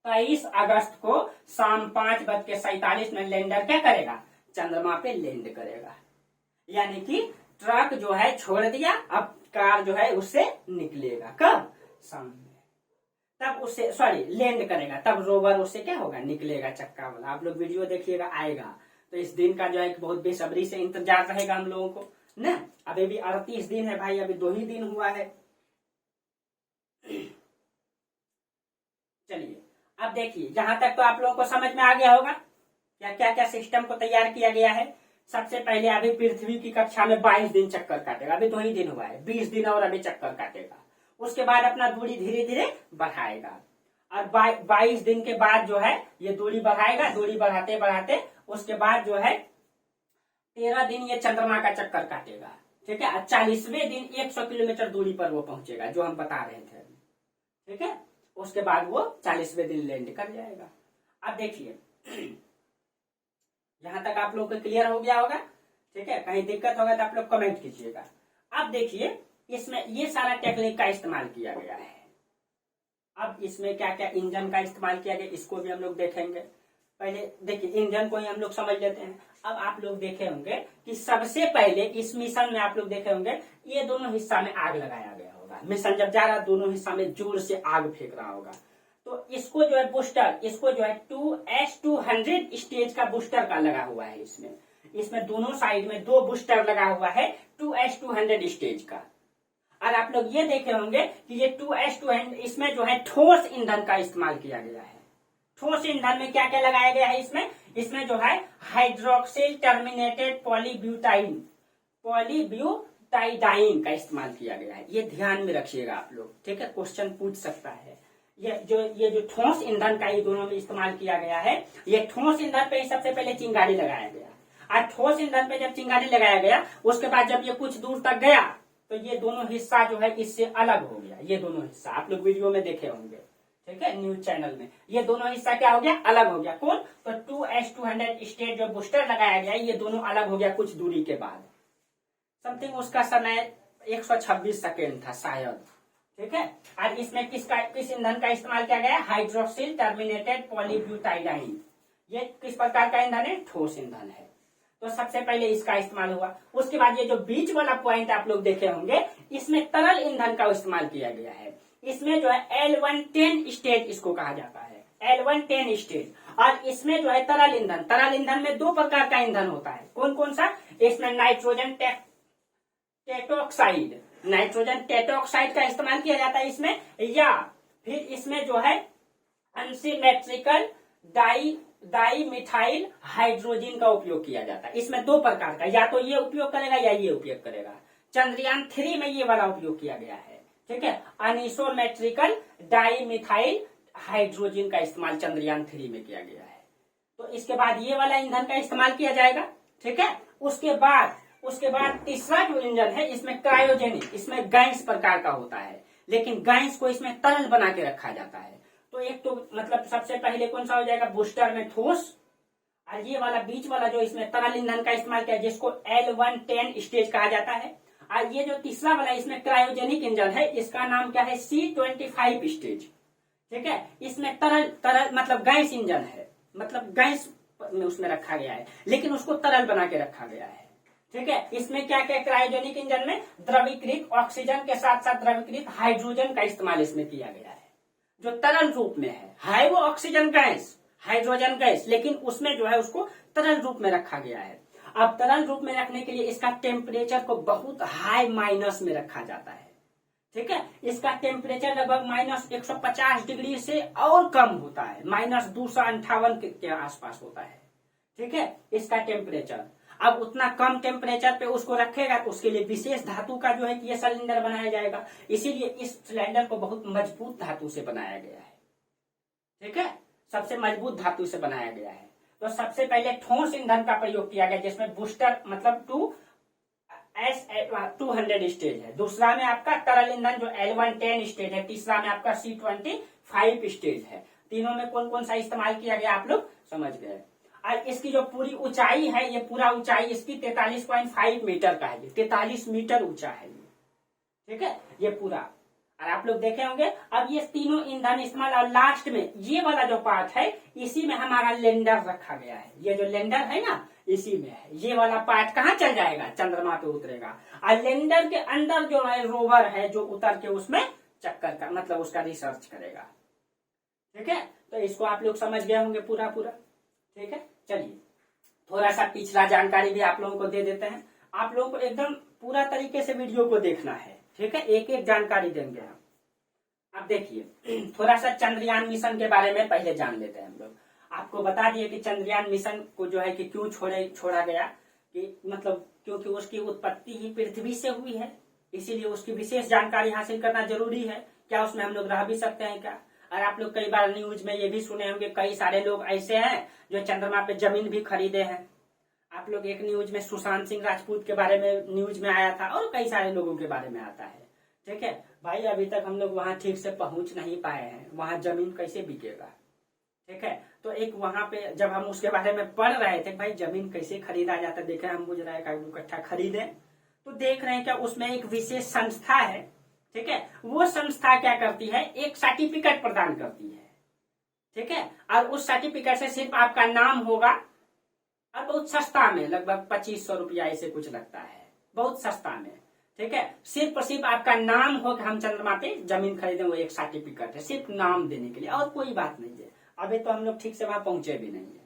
23 अगस्त को शाम 5:47 में लैंडर क्या करेगा, चंद्रमा पे लैंड करेगा। यानी कि ट्रक जो है छोड़ दिया, अब कार जो है उससे निकलेगा। कब, शाम में, तब उससे लैंड करेगा, तब रोवर उससे क्या होगा, निकलेगा चक्का वाला। आप लोग वीडियो देखिएगा, आएगा। तो इस दिन का जो है बहुत बेसब्री से इंतजार रहेगा हम लोगों को ना। अभी भी 38 दिन है भाई, अभी 2 ही दिन हुआ है। चलिए, अब देखिए, जहां तक तो आप लोगों को समझ में आ गया होगा क्या क्या क्या सिस्टम को तैयार किया गया है। सबसे पहले अभी पृथ्वी की कक्षा में 22 दिन चक्कर काटेगा, अभी 2 ही दिन हुआ है, 20 दिन और अभी चक्कर काटेगा। उसके बाद अपना दूरी धीरे धीरे बढ़ाएगा, और 22 दिन के बाद जो है ये दूरी बढ़ाएगा। दूरी बढ़ाते बढ़ाते उसके बाद जो है 13 दिन ये चंद्रमा का चक्कर काटेगा। ठीक है, 40वें दिन 100 किलोमीटर दूरी पर वो पहुंचेगा, जो हम बता रहे थे। ठीक है, उसके बाद वो 40वें दिन लैंड कर जाएगा। अब देखिए, यहां तक आप लोग को क्लियर हो गया होगा। ठीक है, कहीं दिक्कत होगा तो आप लोग कमेंट कीजिएगा। अब देखिए, इसमें ये सारा टेक्निक का इस्तेमाल किया गया है। अब इसमें क्या क्या इंजन का इस्तेमाल किया गया, इसको भी हम लोग देखेंगे। पहले देखिए, इंजन को ही हम लोग समझ लेते हैं। अब आप लोग देखे होंगे कि सबसे पहले इस मिशन में आप लोग देखे होंगे ये दोनों हिस्सा में आग लगाया गया होगा। मिशन जब जा रहा, दोनों हिस्सा में जोर से आग फेंक रहा होगा। तो इसको जो है बूस्टर, इसको जो है 2S200 स्टेज का बूस्टर का लगा हुआ है। इसमें दोनों साइड में 2 बूस्टर लगा हुआ है 2S200 स्टेज का। और आप लोग ये देखे होंगे कि ये 2S200 इसमें जो है ठोस ईंधन का इस्तेमाल किया गया है। ठोस ईंधन में क्या क्या लगाया गया है, इसमें जो है हाइड्रोक्सिल टर्मिनेटेड पॉलीब्यूटाइडाइन का इस्तेमाल किया गया है। ये ध्यान में रखिएगा आप लोग। ठीक है, क्वेश्चन पूछ सकता है। ये जो ठोस ईंधन का ये दोनों में इस्तेमाल किया गया है। ये ठोस ईंधन पे सबसे पहले चिंगारी लगाया गया, और ठोस ईंधन पे जब चिंगारी लगाया गया उसके बाद जब ये कुछ दूर तक गया तो ये दोनों हिस्सा जो है इससे अलग हो गया। ये दोनों हिस्सा आप लोग वीडियो में देखे होंगे। ठीक है, न्यूज चैनल में। ये दोनों हिस्सा क्या हो गया, अलग हो गया। कौन, तो 2S200 स्टेज जो बूस्टर लगाया गया ये दोनों अलग हो गया कुछ दूरी के बाद। समथिंग उसका समय 126 सेकेंड था शायद, ठीक है। और इसमें किस ईंधन का इस्तेमाल किया गया, हाइड्रोक्सिल टर्मिनेटेड पॉलीब्यूटाइडाइन। ये किस प्रकार का ईंधन है, ठोस ईंधन है। तो सबसे पहले इसका इस्तेमाल हुआ। उसके बाद ये जो बीच वाला पॉइंट आप लोग देखे होंगे, इसमें तरल ईंधन का इस्तेमाल किया गया है। इसमें जो है L110 स्टेज इसको कहा जाता है, L110 स्टेज। और इसमें जो है तरल ईंधन में दो प्रकार का ईंधन होता है। कौन कौन सा, इसमें नाइट्रोजन टेट्रोक्साइड का इस्तेमाल किया जाता है इसमें, या फिर इसमें जो है अनसिमेट्रिकल डाई मिथाइल हाइड्रोजन का उपयोग किया जाता है। इसमें दो प्रकार का, या तो ये उपयोग करेगा या ये उपयोग करेगा। चंद्रयान 3 में ये वाला उपयोग किया गया है, ठीक है। अनिसोमेट्रिकल डाई मिथाइल हाइड्रोजन का इस्तेमाल चंद्रयान 3 में किया गया है। तो इसके बाद ये वाला ईंधन का इस्तेमाल किया जाएगा, ठीक है। उसके बाद तीसरा जो इंजन है इसमें क्रायोजेनिक, इसमें गैस प्रकार का होता है, लेकिन गैस को इसमें तरल बना के रखा जाता है। तो एक तो मतलब सबसे पहले कौन सा हो जाएगा, बूस्टर में ठोस, और ये वाला बीच वाला जो इसमें तरल ईंधन का इस्तेमाल किया जिसको L110 स्टेज कहा जाता है। और ये जो तीसरा वाला इसमें क्रायोजेनिक इंजन है, इसका नाम क्या है, C25 स्टेज, ठीक है। इसमें तरल मतलब गैस इंजन है, मतलब गैस में उसमें रखा गया है, लेकिन उसको तरल बना के रखा गया है, ठीक है। इसमें क्या क्या, क्रायोजेनिक इंजन में द्रवीकृत ऑक्सीजन के साथ साथ द्रवीकृत हाइड्रोजन का इस्तेमाल इसमें किया गया है, जो तरल रूप में है वो ऑक्सीजन गैस, हाइड्रोजन गैस, लेकिन उसमें जो है उसको तरल रूप में रखा गया है। अब तरल रूप में रखने के लिए इसका टेम्परेचर को बहुत हाई माइनस में रखा जाता है, ठीक है। इसका टेम्परेचर लगभग -150 डिग्री से और कम होता है, -258 के आसपास होता है, ठीक है, इसका टेम्परेचर। अब उतना कम टेम्परेचर पे उसको रखेगा तो उसके लिए विशेष धातु का जो है कि ये सिलेंडर बनाया जाएगा। इसीलिए इस सिलेंडर को बहुत मजबूत धातु से बनाया गया है, ठीक है, सबसे मजबूत धातु से बनाया गया है। तो सबसे पहले ठोस ईंधन का प्रयोग किया गया जिसमें बूस्टर मतलब 200 स्टेज है। दूसरा में आपका तरल ईंधन जो L110 स्टेज है। तीसरा में आपका C25 स्टेज है। तीनों में कौन कौन सा इस्तेमाल किया गया आप लोग समझ गए। और इसकी जो पूरी ऊंचाई है, ये पूरा ऊंचाई इसकी 43.5 मीटर का है, 43 मीटर ऊंचा है ये, ठीक है, ये पूरा। और आप लोग देखे होंगे। अब ये तीनों ईंधन इस्तेमाल, और लास्ट में ये वाला जो पार्ट है इसी में हमारा लैंडर रखा गया है। ये जो लैंडर है ना इसी में है। ये वाला पार्ट कहाँ चल जाएगा, चंद्रमा पे उतरेगा। और लैंडर के अंदर जो है रोवर है जो उतर के उसमें चक्कर का मतलब उसका रिसर्च करेगा, ठीक है। तो इसको आप लोग समझ गए होंगे पूरा, ठीक है। चलिए थोड़ा सा पिछला जानकारी भी आप लोगों को दे देते हैं। आप लोगों को एकदम पूरा तरीके से वीडियो को देखना है, ठीक है, एक एक जानकारी देंगे हम। अब देखिए थोड़ा सा चंद्रयान मिशन के बारे में पहले जान लेते हैं हम लोग। आपको बता दिए कि चंद्रयान मिशन को जो है कि क्यों छोड़ा गया, कि मतलब क्योंकि उसकी उत्पत्ति ही पृथ्वी से हुई है, इसीलिए उसकी विशेष जानकारी हासिल करना जरूरी है। क्या उसमें हम लोग रह भी सकते हैं क्या। और आप लोग कई बार न्यूज में ये भी सुने होंगे, कई सारे लोग ऐसे हैं जो चंद्रमा पे जमीन भी खरीदे हैं। आप लोग एक न्यूज में सुशांत सिंह राजपूत के बारे में न्यूज में आया था, और कई सारे लोगों के बारे में आता है, ठीक है भाई। अभी तक हम लोग वहां ठीक से पहुंच नहीं पाए हैं, वहां जमीन कैसे बिकेगा, ठीक है। तो एक वहां पे जब हम उसके बारे में पढ़ रहे थे, भाई जमीन कैसे खरीदा जाता, देखे हम बुझ रहे हैं इकट्ठा खरीदे, तो देख रहे हैं क्या उसमें एक विशेष संस्था है, ठीक है। वो संस्था क्या करती है, एक सर्टिफिकेट प्रदान करती है, ठीक है। और उस सर्टिफिकेट से सिर्फ आपका नाम होगा, और बहुत सस्ता में, लगभग 2500 रुपया ऐसे कुछ लगता है, बहुत सस्ता में, ठीक है। सिर्फ और सिर्फ आपका नाम हो कि हम चंद्रमा पे जमीन खरीदे, वो एक सर्टिफिकेट है, सिर्फ नाम देने के लिए, और कोई बात नहीं है। अभी तो हम लोग ठीक से वहां पहुंचे भी नहीं है,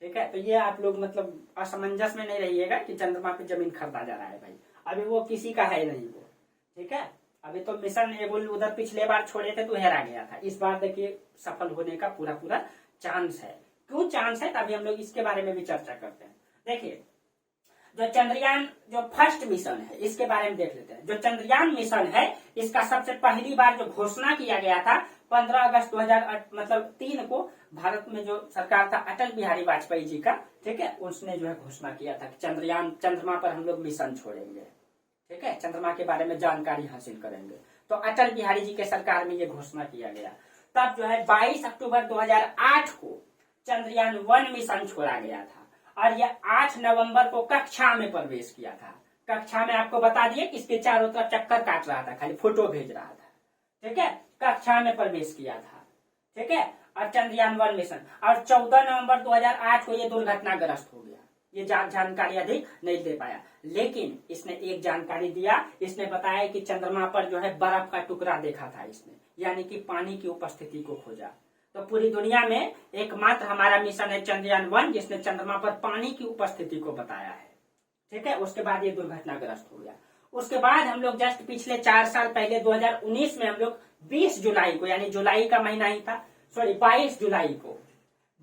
ठीक है। तो ये आप लोग मतलब असमंजस में नहीं रहिएगा कि चंद्रमा पे जमीन खरीदा जा रहा है, भाई अभी वो किसी का है नहीं वो, ठीक है। अभी तो मिशन एगोल उधर पिछले बार छोड़े थे तो हेरा गया था, इस बार देखिए सफल होने का पूरा चांस है। क्यों चांस है, तभी हम लोग इसके बारे में भी चर्चा करते हैं। देखिए जो चंद्रयान जो फर्स्ट मिशन है इसके बारे में देख लेते हैं। जो चंद्रयान मिशन है इसका सबसे पहली बार जो घोषणा किया गया था 15 अगस्त 2003 को, भारत में जो सरकार था अटल बिहारी वाजपेयी जी का, ठीक है, उसने जो है घोषणा किया था कि चंद्रमा पर हम लोग मिशन छोड़ेंगे, ठीक है, चंद्रमा के बारे में जानकारी हासिल करेंगे। तो अटल बिहारी जी के सरकार में ये घोषणा किया गया। तब जो है 22 अक्टूबर 2008 को चंद्रयान 1 मिशन छोड़ा गया था और यह 8 नवंबर को कक्षा में प्रवेश किया था। कक्षा में आपको बता दिए कि इसके चारों तरफ चक्कर काट रहा था, खाली फोटो भेज रहा था, ठीक है। कक्षा में प्रवेश किया था, ठीक है। और चंद्रयान 1 मिशन, और 14 नवंबर 2008 को यह दुर्घटनाग्रस्त हो गया। ये जानकारी अधिक नहीं दे पाया, लेकिन इसने एक जानकारी दिया। इसने बताया कि चंद्रमा पर जो है बर्फ का टुकड़ा देखा था इसने, यानी कि पानी की उपस्थिति को खोजा। तो पूरी दुनिया में एकमात्र हमारा मिशन है चंद्रयान 1 जिसने चंद्रमा पर पानी की उपस्थिति को बताया है, ठीक है। उसके बाद ये दुर्घटनाग्रस्त हो गया। उसके बाद हम लोग जस्ट पिछले 4 साल पहले 2019 में हम लोग 20 जुलाई को, यानी जुलाई का महीना ही था, सॉरी 22 जुलाई को,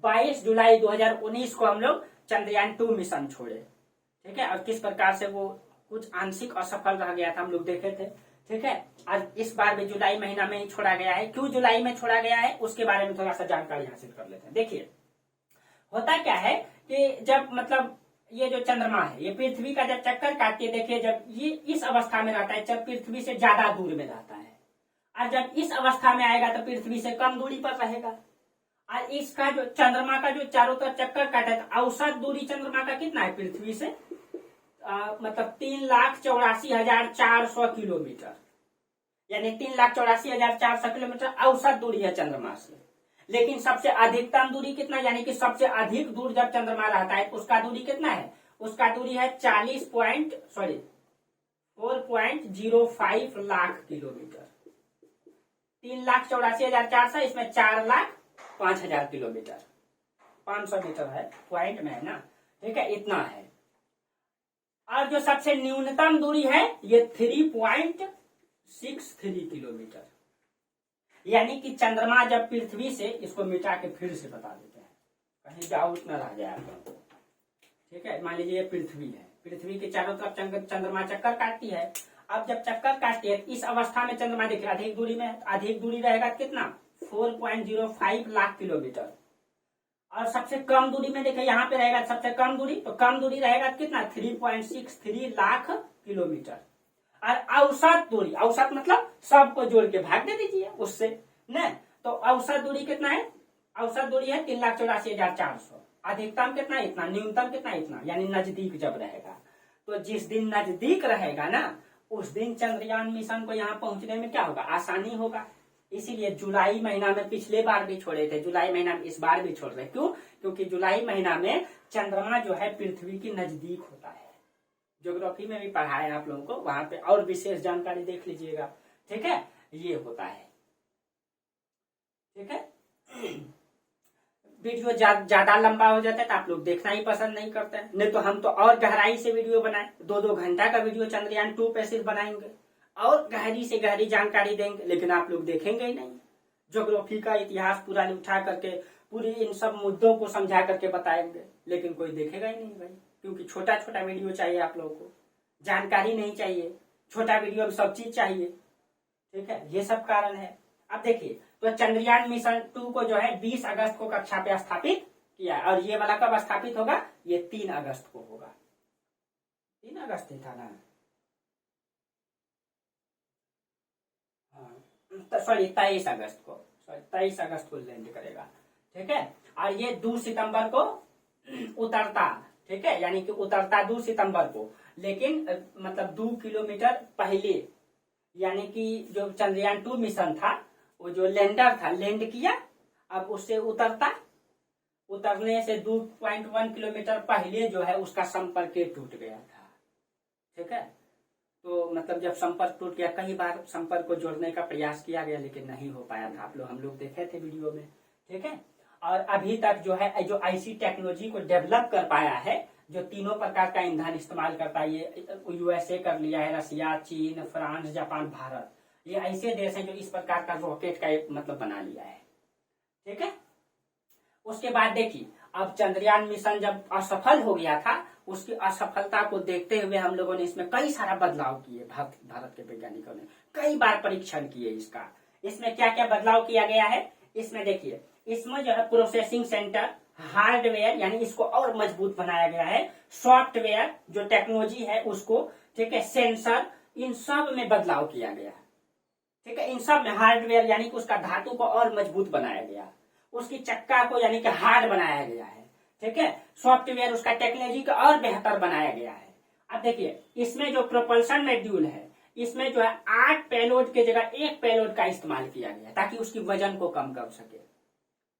22 जुलाई 2019 को हम लोग चंद्रयान 2 मिशन छोड़े, ठीक है। और किस प्रकार से वो कुछ आंशिक असफल रह गया था हम लोग देखे थे, ठीक है। और इस बार भी जुलाई महीना में ही छोड़ा गया है। क्यों जुलाई में छोड़ा गया है उसके बारे में थोड़ा सा जानकारी हासिल कर लेते हैं। देखिए होता क्या है कि जब मतलब ये जो चंद्रमा है ये पृथ्वी का जब चक्कर काटती है, देखिए जब ये इस अवस्था में रहता है, जब पृथ्वी से ज्यादा दूर में रहता है, और जब इस अवस्था में आएगा तो पृथ्वी से कम दूरी पर रहेगा। और इसका जो चंद्रमा का जो चारों तरफ चक्कर काटा है, औसत दूरी चंद्रमा का कितना है पृथ्वी से, मतलब 3,84,400 किलोमीटर, यानी 3,84,400 किलोमीटर औसत दूरी है चंद्रमा से। लेकिन सबसे अधिकतम दूरी कितना, यानी कि सबसे अधिक दूर जब चंद्रमा रहता है उसका दूरी कितना है, उसका दूरी है 4.05 लाख किलोमीटर। 3,84,400, इसमें 4,05,000 किलोमीटर, 500 मीटर है, पॉइंट में है ना, ठीक है, इतना है। और जो सबसे न्यूनतम दूरी है ये 3.63 किलोमीटर, यानी कि चंद्रमा जब पृथ्वी से, इसको मिटा के फिर से बता देते हैं कहीं डाउट न रह जाए आपको, ठीक है। मान लीजिए पृथ्वी है, पृथ्वी के चारों तरफ चंद्रमा चक्कर काटती है। अब जब चक्कर काटती है इस अवस्था में चंद्रमा देखिए अधिक दूरी में, अधिक दूरी रहेगा कितना, 4.05 लाख किलोमीटर। और सबसे कम दूरी में देखिए यहाँ पे रहेगा सबसे कम दूरी, तो कम दूरी रहेगा कितना, 3.63 लाख किलोमीटर। और औसत दूरी, औसत मतलब सबको जोड़ के भाग दे दीजिए उससे न, तो औसत दूरी कितना है, औसत दूरी है 3,84,400। अधिकतम कितना, इतना, न्यूनतम कितना, इतना, यानी नजदीक जब रहेगा। तो जिस दिन नजदीक रहेगा ना उस दिन चंद्रयान मिशन को यहाँ पहुंचने में क्या होगा, आसानी होगा। इसीलिए जुलाई महीना में पिछले बार भी छोड़े थे, जुलाई महीना में इस बार भी छोड़ रहे। क्यों, क्योंकि जुलाई महीना में चंद्रमा जो है पृथ्वी के नजदीक होता है। ज्योग्राफी में भी पढ़ा है आप लोगों को, वहां पे और विशेष जानकारी देख लीजिएगा, ठीक है। ये होता है, ठीक है। वीडियो ज्यादा लंबा हो जाता है तो आप लोग देखना ही पसंद नहीं करते हैं, नहीं तो हम तो और गहराई से वीडियो बनाए, 2-2 घंटा का वीडियो चंद्रयान 2 पे सिर्फ बनाएंगे और गहरी से गहरी जानकारी देंगे, लेकिन आप लोग देखेंगे ही नहीं। ज्योग्राफी का इतिहास पूरा उठा करके पूरी इन सब मुद्दों को समझा करके बताएंगे, लेकिन कोई देखेगा ही नहीं भाई, क्योंकि छोटा छोटा वीडियो चाहिए आप लोगों को, जानकारी नहीं चाहिए, छोटा वीडियो में सब चीज चाहिए, ठीक है। ये सब कारण है। अब देखिए तो चंद्रयान मिशन 2 को जो है 20 अगस्त को कक्षा पे स्थापित किया, और ये वाला कब स्थापित होगा, ये 3 अगस्त को होगा। 3 अगस्त ही था ना, सॉरी 23 अगस्त को, 23 अगस्त को लैंड करेगा, ठीक है। और ये 2 सितंबर को उतरता, ठीक है, यानी कि उतरता 2 सितंबर को, लेकिन मतलब 2 किलोमीटर पहले, यानी कि जो चंद्रयान 2 मिशन था वो जो लैंडर था लैंड किया, अब उससे उतरता, उतरने से 2.1 किलोमीटर पहले जो है उसका संपर्क टूट गया था, ठीक है। तो मतलब जब संपर्क टूट गया, कई बार संपर्क को जोड़ने का प्रयास किया गया लेकिन नहीं हो पाया था, हम लोग देखे थे वीडियो में, ठीक है। और अभी तक जो है जो ऐसी टेक्नोलॉजी को डेवलप कर पाया है जो तीनों प्रकार का ईंधन इस्तेमाल करता है, ये यूएसए कर लिया है, रसिया, चीन, फ्रांस, जापान, भारत, ये ऐसे देश हैं जो इस प्रकार का रॉकेट का मतलब बना लिया है, ठीक है। उसके बाद देखिए अब चंद्रयान मिशन जब असफल हो गया था, उसकी असफलता को देखते हुए हम लोगों ने इसमें कई सारा बदलाव किए। भारत के वैज्ञानिकों ने कई बार परीक्षण किए इसका। इसमें क्या क्या बदलाव किया गया है, इसमें देखिए, इसमें जो है प्रोसेसिंग सेंटर, हार्डवेयर यानी इसको और मजबूत बनाया गया है, सॉफ्टवेयर जो टेक्नोलॉजी है उसको, ठीक है, सेंसर, इन सब में बदलाव किया गया है, ठीक है। इन सब में हार्डवेयर यानी कि उसका धातु को और मजबूत बनाया गया, उसकी चक्का को यानी कि हार्ड बनाया गया है। ठीक है। सॉफ्टवेयर उसका टेक्नोलॉजी को और बेहतर बनाया गया है। अब देखिए इसमें जो प्रोपल्शन मॉड्यूल है, इसमें जो है 8 पेलोड के जगह 1 पेलोड का इस्तेमाल किया गया ताकि उसकी वजन को कम कर सके।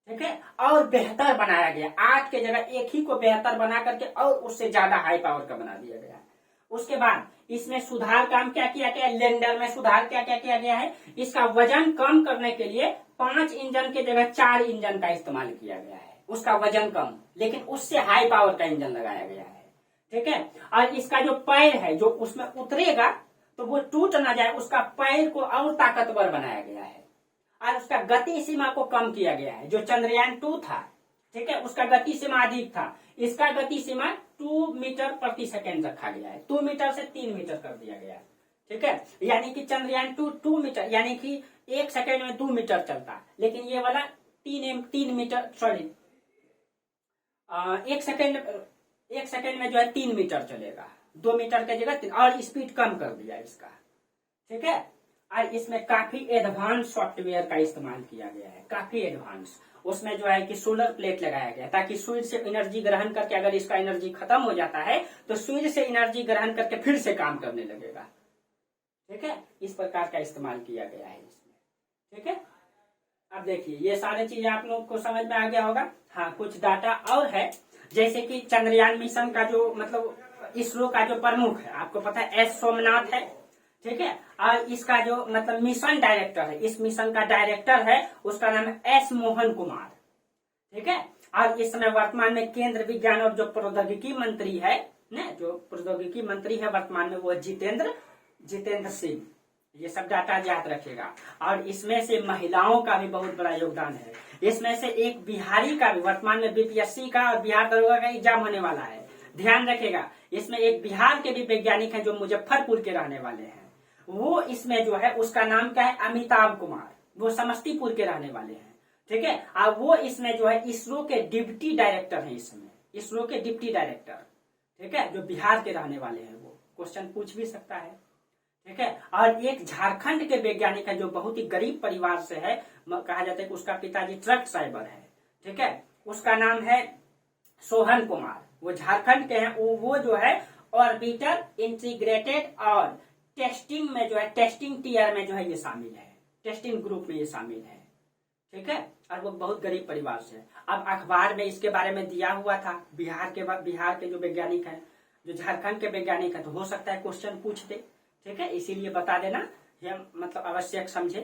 ठीक है। और बेहतर बनाया गया, 8 के जगह 1 ही को बेहतर बना करके और उससे ज्यादा हाई पावर का बना दिया गया। उसके बाद इसमें सुधार काम क्या किया गया, लैंडर में सुधार क्या क्या किया गया है, इसका वजन कम करने के लिए 5 इंजन के जगह 4 इंजन का इस्तेमाल किया गया है। उसका वजन कम, लेकिन उससे हाई पावर का इंजन लगाया गया है। ठीक है। और इसका जो पैर है जो उसमें उतरेगा तो वो टूट ना जाए, उसका पैर को और ताकतवर बनाया गया है। और उसका गति सीमा को कम किया गया है। जो चंद्रयान 2 था, ठीक है, उसका गति सीमा अधिक था, इसका गति सीमा 2 मीटर प्रति सेकेंड रखा गया है। 2 मीटर से 3 मीटर कर दिया गया है। ठीक है। यानी कि चंद्रयान 2 मीटर यानी कि 1 सेकेंड में 2 मीटर चलता, लेकिन ये वाला 3 मीटर, सॉरी 1 सेकेंड में जो है 3 मीटर चलेगा, 2 मीटर की जगह 3, और स्पीड कम कर दिया इसका। ठीक है। और इसमें काफी एडवांस सॉफ्टवेयर का इस्तेमाल किया गया है, काफी एडवांस। उसमें जो है कि सोलर प्लेट लगाया गया ताकि सूर्य से एनर्जी ग्रहण करके अगर इसका एनर्जी खत्म हो जाता है तो सूर्य से एनर्जी ग्रहण करके फिर से काम करने लगेगा। ठीक है। इस प्रकार का इस्तेमाल किया गया है इसमें। ठीक है। अब देखिए ये सारी चीजें आप लोग को समझ में आ गया होगा। हाँ, कुछ डाटा और है, जैसे कि चंद्रयान मिशन का जो मतलब इसरो का जो प्रमुख है, आपको पता है एस सोमनाथ है। ठीक है। और इसका जो मतलब मिशन डायरेक्टर है, इस मिशन का डायरेक्टर है, उसका नाम है एस मोहन कुमार। ठीक है। और इस समय वर्तमान में केंद्र विज्ञान और जो प्रौद्योगिकी मंत्री है ना, जो प्रौद्योगिकी मंत्री है वर्तमान में, वो जितेंद्र सिंह। ये सब डाटा याद रखेगा। और इसमें से महिलाओं का भी बहुत बड़ा योगदान है। इसमें से एक बिहारी का भी, वर्तमान में बीपीएससी का और बिहार दरोगा का एग्जाम होने वाला है, ध्यान रखेगा। इसमें एक बिहार के भी वैज्ञानिक हैं जो मुजफ्फरपुर के रहने वाले हैं। वो इसमें जो है उसका नाम क्या है, अमिताभ कुमार, वो समस्तीपुर के रहने वाले हैं। ठीक है। और वो इसमें जो है इसरो के डिप्टी डायरेक्टर हैं, इसमें इसरो के डिप्टी डायरेक्टर। ठीक है। जो बिहार के रहने वाले हैं, वो क्वेश्चन पूछ भी सकता है। ठीक है। और एक झारखंड के वैज्ञानिक है जो बहुत ही गरीब परिवार से है, कहा जाता है कि उसका पिताजी ट्रक ड्राइवर है। ठीक है। उसका नाम है सोहन कुमार, वो झारखंड के हैं। वो जो है ऑर्बिटर इंटीग्रेटेड और टेस्टिंग में जो है, टेस्टिंग टीयर में जो है ये शामिल है, टेस्टिंग ग्रुप में ये शामिल है। ठीक है। और वो बहुत गरीब परिवार से है। अब अखबार में इसके बारे में दिया हुआ था, बिहार के जो वैज्ञानिक है, जो झारखंड के वैज्ञानिक है, तो हो सकता है क्वेश्चन पूछ दे। ठीक है। इसीलिए बता देना, ये मतलब आवश्यक समझे।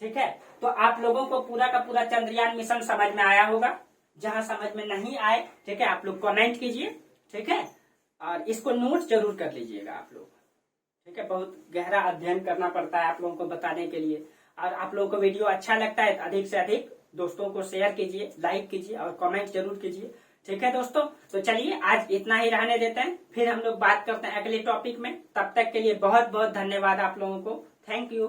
ठीक है। तो आप लोगों को पूरा का पूरा चंद्रयान मिशन समझ में आया होगा। जहां समझ में नहीं आए, ठीक है, आप लोग कमेंट कीजिए। ठीक है। और इसको नोट जरूर कर लीजिएगा आप लोग। ठीक है। बहुत गहरा अध्ययन करना पड़ता है आप लोगों को बताने के लिए। और आप लोगों को वीडियो अच्छा लगता है तो अधिक से अधिक दोस्तों को शेयर कीजिए, लाइक कीजिए और कमेंट जरूर कीजिए। ठीक है दोस्तों, तो चलिए आज इतना ही रहने देते हैं, फिर हम लोग बात करते हैं अगले टॉपिक में। तब तक के लिए बहुत बहुत धन्यवाद आप लोगों को। Thank you.